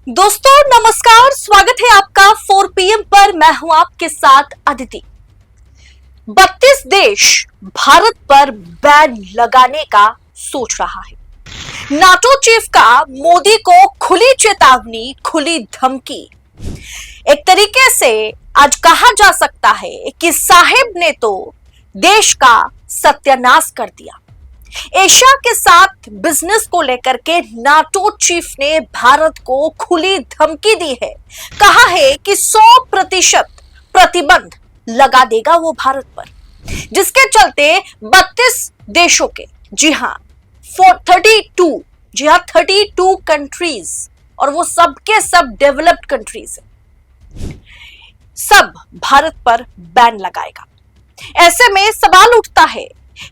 दोस्तों नमस्कार, स्वागत है आपका 4 PM पर। मैं हूं आपके साथ अदिति। 32 देश भारत पर बैन लगाने का सोच रहा है। नाटो चीफ का मोदी को खुली चेतावनी, खुली धमकी। एक तरीके से आज कहा जा सकता है कि साहिब ने तो देश का सत्यानाश कर दिया। एशिया के साथ बिजनेस को लेकर के नाटो चीफ ने भारत को खुली धमकी दी है। कहा है कि 100% प्रतिबंध लगा देगा वो भारत पर, जिसके चलते 32 देशों के, जी हां 32 कंट्रीज, और वो सब के सब डेवलप्ड कंट्रीज है, सब भारत पर बैन लगाएगा। ऐसे में सवाल उठता है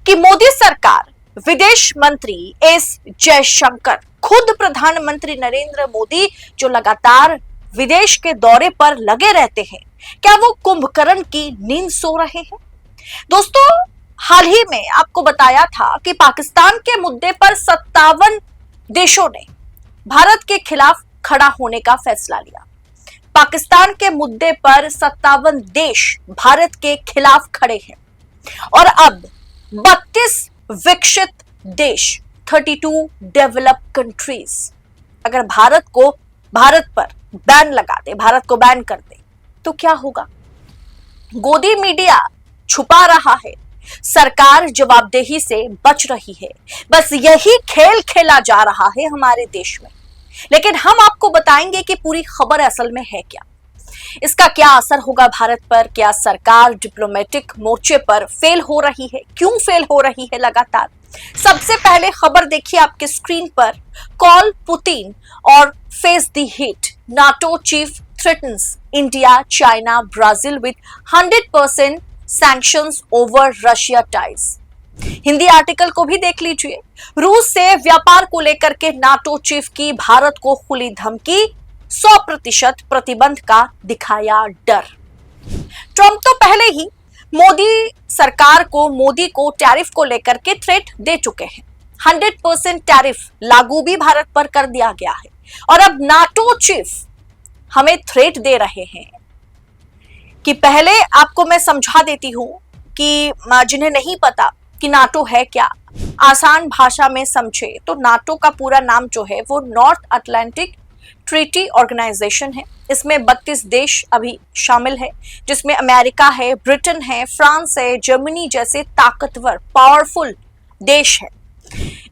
कि मोदी सरकार, विदेश मंत्री एस जयशंकर, खुद प्रधानमंत्री नरेंद्र मोदी जो लगातार विदेश के दौरे पर लगे रहते हैं, क्या वो कुंभकर्ण की नींद सो रहे हैं? दोस्तों, हाल ही में आपको बताया था कि पाकिस्तान के मुद्दे पर 57 देशों ने भारत के खिलाफ खड़ा होने का फैसला लिया। पाकिस्तान के मुद्दे पर 57 देश भारत के खिलाफ खड़े हैं और अब 32 विकसित देश, 32 डेवलप्ड कंट्रीज अगर भारत पर बैन लगा दे, भारत को बैन कर दे, तो क्या होगा? गोदी मीडिया छुपा रहा है, सरकार जवाबदेही से बच रही है। बस यही खेल खेला जा रहा है हमारे देश में। लेकिन हम आपको बताएंगे कि पूरी खबर असल में है क्या, इसका क्या असर होगा भारत पर। क्या सरकार डिप्लोमेटिक मोर्चे पर फेल हो रही है? क्यों फेल हो रही है लगातार? सबसे पहले खबर देखिए आपके स्क्रीन पर। कॉल पुतिन और face the heat, NATO chief threatens India, China, Brazil with 100% sanctions over Russia ties. Hindi article को भी देख लीजिए। रूस से व्यापार को लेकर के नाटो चीफ की भारत को खुली धमकी, 100% प्रतिबंध का दिखाया डर। ट्रंप तो पहले ही मोदी को टैरिफ को लेकर के थ्रेट दे चुके हैं। 100% टैरिफ लागू भी भारत पर कर दिया गया है और अब नाटो चीफ हमें थ्रेट दे रहे हैं कि पहले आपको मैं समझा देती हूं कि जिन्हें नहीं पता कि नाटो है क्या, आसान भाषा में समझे तो नाटो का पूरा नाम जो है वो नॉर्थ अटलांटिक ट्रीटी ऑर्गेनाइजेशन है। इसमें 32 देश अभी शामिल है, जिसमें अमेरिका है, ब्रिटेन है, फ्रांस है, जर्मनी जैसे ताकतवर पावरफुल देश है।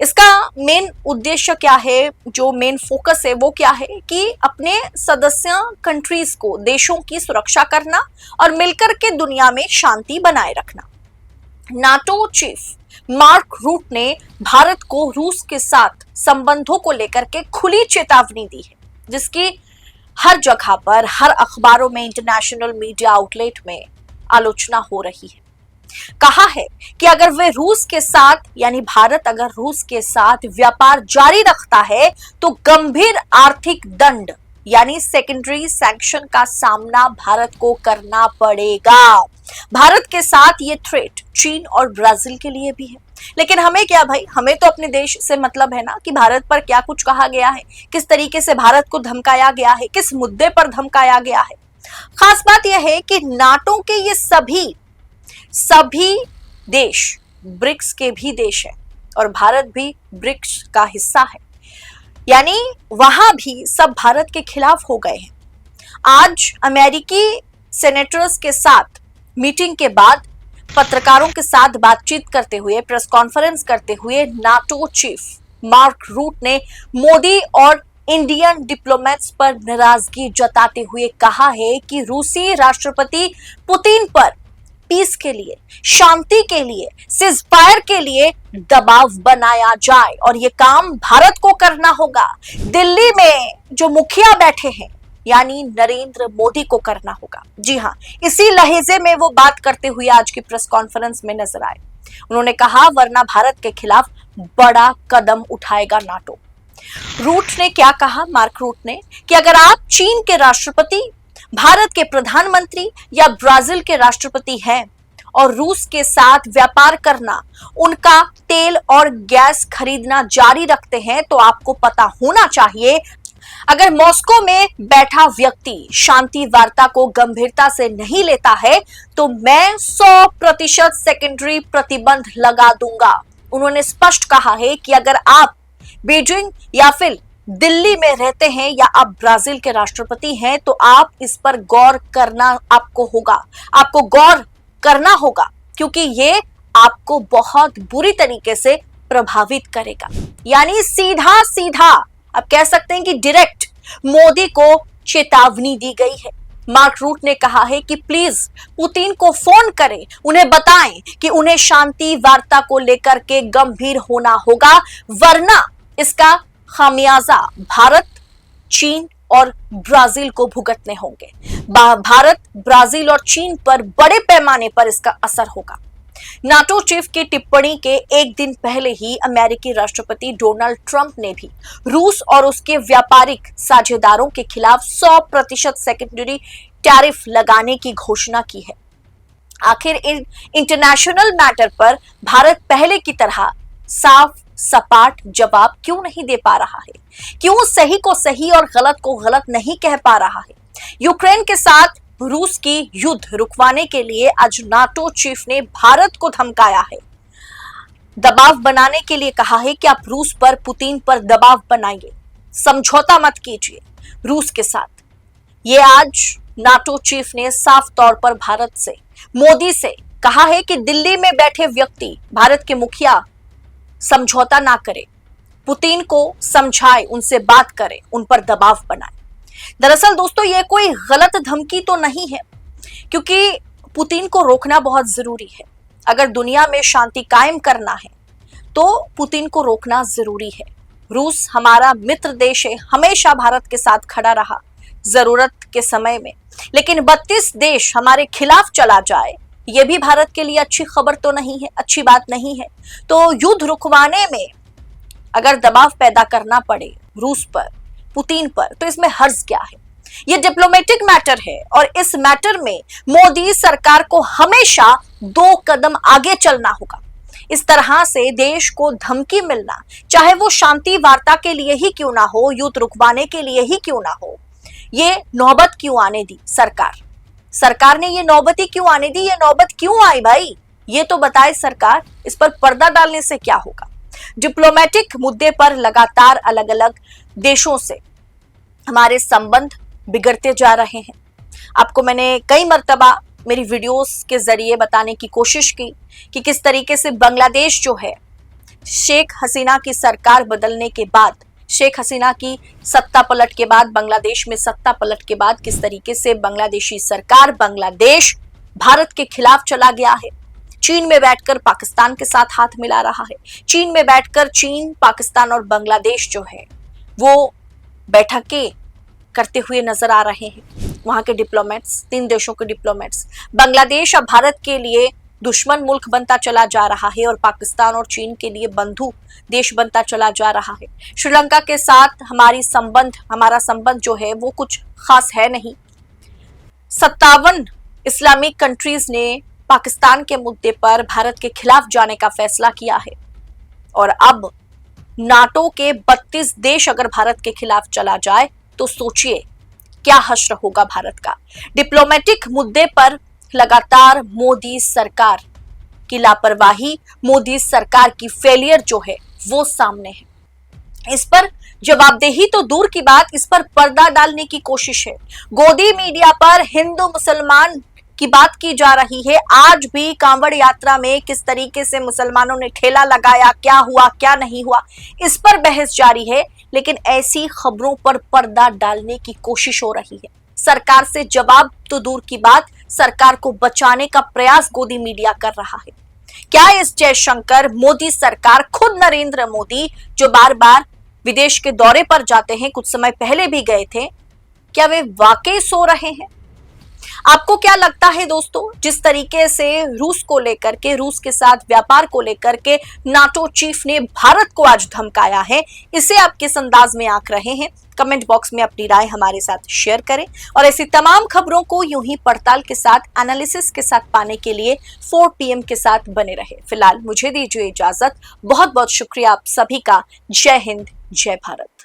इसका मेन उद्देश्य क्या है, जो मेन फोकस है वो क्या है कि अपने सदस्य कंट्रीज को, देशों की सुरक्षा करना और मिलकर के दुनिया में शांति बनाए रखना। नाटो चीफ मार्क रूट ने भारत को रूस के साथ संबंधों को लेकर के खुली चेतावनी दी है, जिसकी हर जगह पर, हर अखबारों में, इंटरनेशनल मीडिया आउटलेट में आलोचना हो रही है। कहा है कि अगर वे रूस के साथ, यानी भारत अगर रूस के साथ व्यापार जारी रखता है तो गंभीर आर्थिक दंड, यानी सेकेंडरी सैंक्शन का सामना भारत को करना पड़ेगा। भारत के साथ ये थ्रेट चीन और ब्राजील के लिए भी है। लेकिन हमें क्या भाई, हमें तो अपने देश से मतलब है ना कि भारत पर क्या कुछ कहा गया है, किस तरीके से भारत को धमकाया गया है, किस मुद्दे पर धमकाया गया है। खास बात यह है कि नाटो के ये सभी देश ब्रिक्स के भी देश है और भारत भी ब्रिक्स का हिस्सा है, यानी वहां भी सब भारत के खिलाफ हो गए हैं। आज अमेरिकी सेनेटर्स के साथ मीटिंग के बाद पत्रकारों के साथ बातचीत करते हुए, प्रेस कॉन्फ्रेंस करते हुए नाटो चीफ मार्क रूट ने मोदी और इंडियन डिप्लोमेट्स पर नाराजगी जताते हुए कहा है कि रूसी राष्ट्रपति पुतिन पर पीस के लिए, शांति के लिए, सीजफायर के लिए दबाव बनाया जाए और ये काम भारत को करना होगा। दिल्ली में जो मुखिया बैठे हैं, यानी नरेंद्र मोदी को करना होगा। जी हां, इसी लहजे में वो बात करते हुए आज की प्रेस कॉन्फ्रेंस में नजर आए। उन्होंने कहा, वरना भारत के खिलाफ बड़ा कदम उठाएगा नाटो। रूट ने क्या कहा, मार्क रूट ने, कि अगर आप चीन के राष्ट्रपति, भारत के प्रधानमंत्री या ब्राजील के राष्ट्रपति हैं और रूस के साथ व्यापार करना, उनका तेल और गैस खरीदना जारी रखते हैं, तो आपको पता होना चाहिए अगर मॉस्को में बैठा व्यक्ति शांति वार्ता को गंभीरता से नहीं लेता है तो मैं 100% सेकेंडरी प्रतिबंध लगा दूंगा। उन्होंने स्पष्ट कहा है कि अगर आप बीजिंग या फिर दिल्ली में रहते हैं या आप ब्राजील के राष्ट्रपति हैं तो आप इस पर गौर करना आपको गौर करना होगा, क्योंकि ये आपको बहुत बुरी तरीके से प्रभावित करेगा। यानी सीधा सीधा आप कह सकते हैं कि डायरेक्ट मोदी को चेतावनी दी गई है। मार्क रूट ने कहा है कि प्लीज पुतिन को फोन करें, उन्हें बताएं कि उन्हें शांति वार्ता को लेकर के गंभीर होना होगा, वरना इसका खामियाजा भारत, चीन और ब्राजील को भुगतने होंगे। भारत, ब्राजील और चीन पर बड़े पैमाने पर इसका असर होगा। नाटो चीफ की टिप्पणी के एक दिन पहले ही अमेरिकी राष्ट्रपति डोनाल्ड ट्रंप ने भी रूस और उसके व्यापारिक साझेदारों के खिलाफ 100% सेकेंडरी टैरिफ लगाने की घोषणा की है। आखिर इन इंटरनेशनल मैटर पर भारत पहले की तरह साफ सपाट जवाब क्यों नहीं दे पा रहा है? क्यों सही को सही और गलत को गलत नहीं कह पा रहा है? यूक्रेन के साथ रूस की युद्ध रुकवाने के लिए आज नाटो चीफ ने भारत को धमकाया है, दबाव बनाने के लिए कहा है कि आप रूस पर, पुतिन पर दबाव बनाइए, समझौता मत कीजिए रूस के साथ। ये आज नाटो चीफ ने साफ तौर पर भारत से, मोदी से कहा है कि दिल्ली में बैठे व्यक्ति, भारत के मुखिया समझौता ना करे, पुतिन को समझाए, उनसे बात करे, उन पर दबाव बनाए। दरअसल दोस्तों ये कोई गलत धमकी तो नहीं है, क्योंकि पुतिन को रोकना बहुत जरूरी है। अगर दुनिया में शांति कायम करना है तो पुतिन को रोकना जरूरी है। रूस हमारा मित्र देश है, हमेशा भारत के साथ खड़ा रहा जरूरत के समय में, लेकिन 32 देश हमारे खिलाफ चला जाए ये भी भारत के लिए अच्छी खबर तो नहीं है, अच्छी बात नहीं है। तो युद्ध रुकवाने में अगर दबाव पैदा करना पड़े रूस पर, पुतिन पर, तो इसमें हर्ज क्या है? ये डिप्लोमेटिक मैटर है और इस मैटर में मोदी सरकार को हमेशा 2 कदम आगे चलना होगा। इस तरह से देश को धमकी मिलना, चाहे वो शांति वार्ता के लिए ही क्यों ना हो, युद्ध रुकवाने के लिए ही क्यों ना हो, ये नौबत क्यों आने दी सरकार ने ये नौबत ही क्यों आने दी? ये नौबत क्यों आई भाई? ये तो बताए सरकार। इस पर पर्दा डालने से क्या होगा? डिप्लोमेटिक मुद्दे पर लगातार अलग अलग देशों से हमारे संबंध बिगड़ते जा रहे हैं। आपको मैंने कई मर्तबा मेरी वीडियोस के जरिए बताने की कोशिश की कि किस तरीके से बांग्लादेश जो है, शेख हसीना की सरकार बदलने के बाद, शेख हसीना की सत्ता पलट के बाद, बांग्लादेश में सत्ता पलट के बाद किस तरीके से बांग्लादेशी सरकार, बांग्लादेश भारत के खिलाफ चला गया है। चीन में बैठकर पाकिस्तान के साथ हाथ मिला रहा है। चीन में बैठकर चीन, पाकिस्तान और बांग्लादेश जो है वो बैठकें करते हुए नजर आ रहे हैं। वहां के डिप्लोमेट्स, 3 देशों के डिप्लोमेट्स। बांग्लादेश अब भारत के लिए दुश्मन मुल्क बनता चला जा रहा है और पाकिस्तान और चीन के लिए बंधु देश बनता चला जा रहा है। श्रीलंका के साथ हमारा संबंध जो है वो कुछ खास है नहीं। 57 इस्लामिक कंट्रीज ने पाकिस्तान के मुद्दे पर भारत के खिलाफ जाने का फैसला किया है और अब नाटो के 32 देश अगर भारत के खिलाफ चला जाए तो सोचिए क्या हश्र होगा भारत का। डिप्लोमेटिक मुद्दे पर लगातार मोदी सरकार की लापरवाही, मोदी सरकार की फेलियर जो है वो सामने है। इस पर जवाबदेही तो दूर की बात, इस पर पर्दा डालने की कोशिश है। गोदी मीडिया पर हिंदू मुसलमान की बात की जा रही है। आज भी कांवड़ यात्रा में किस तरीके से मुसलमानों ने ठेला लगाया, क्या हुआ क्या नहीं हुआ, इस पर बहस जारी है। लेकिन ऐसी खबरों पर पर्दा डालने की कोशिश हो रही है। सरकार से जवाब तो दूर की बात, सरकार को बचाने का प्रयास गोदी मीडिया कर रहा है। क्या इस जयशंकर, मोदी सरकार, खुद नरेंद्र मोदी जो बार बार विदेश के दौरे पर जाते हैं, कुछ समय पहले भी गए थे, क्या वे वाकई सो रहे हैं? आपको क्या लगता है दोस्तों, जिस तरीके से रूस को लेकर के, रूस के साथ व्यापार को लेकर के नाटो चीफ ने भारत को आज धमकाया है, इसे आप किस अंदाज में आंक रहे हैं? कमेंट बॉक्स में अपनी राय हमारे साथ शेयर करें और ऐसी तमाम खबरों को यूं ही पड़ताल के साथ, एनालिसिस के साथ पाने के लिए 4 PM के साथ बने रहे। फिलहाल मुझे दीजिए इजाजत। बहुत बहुत शुक्रिया आप सभी का। जय हिंद, जय भारत।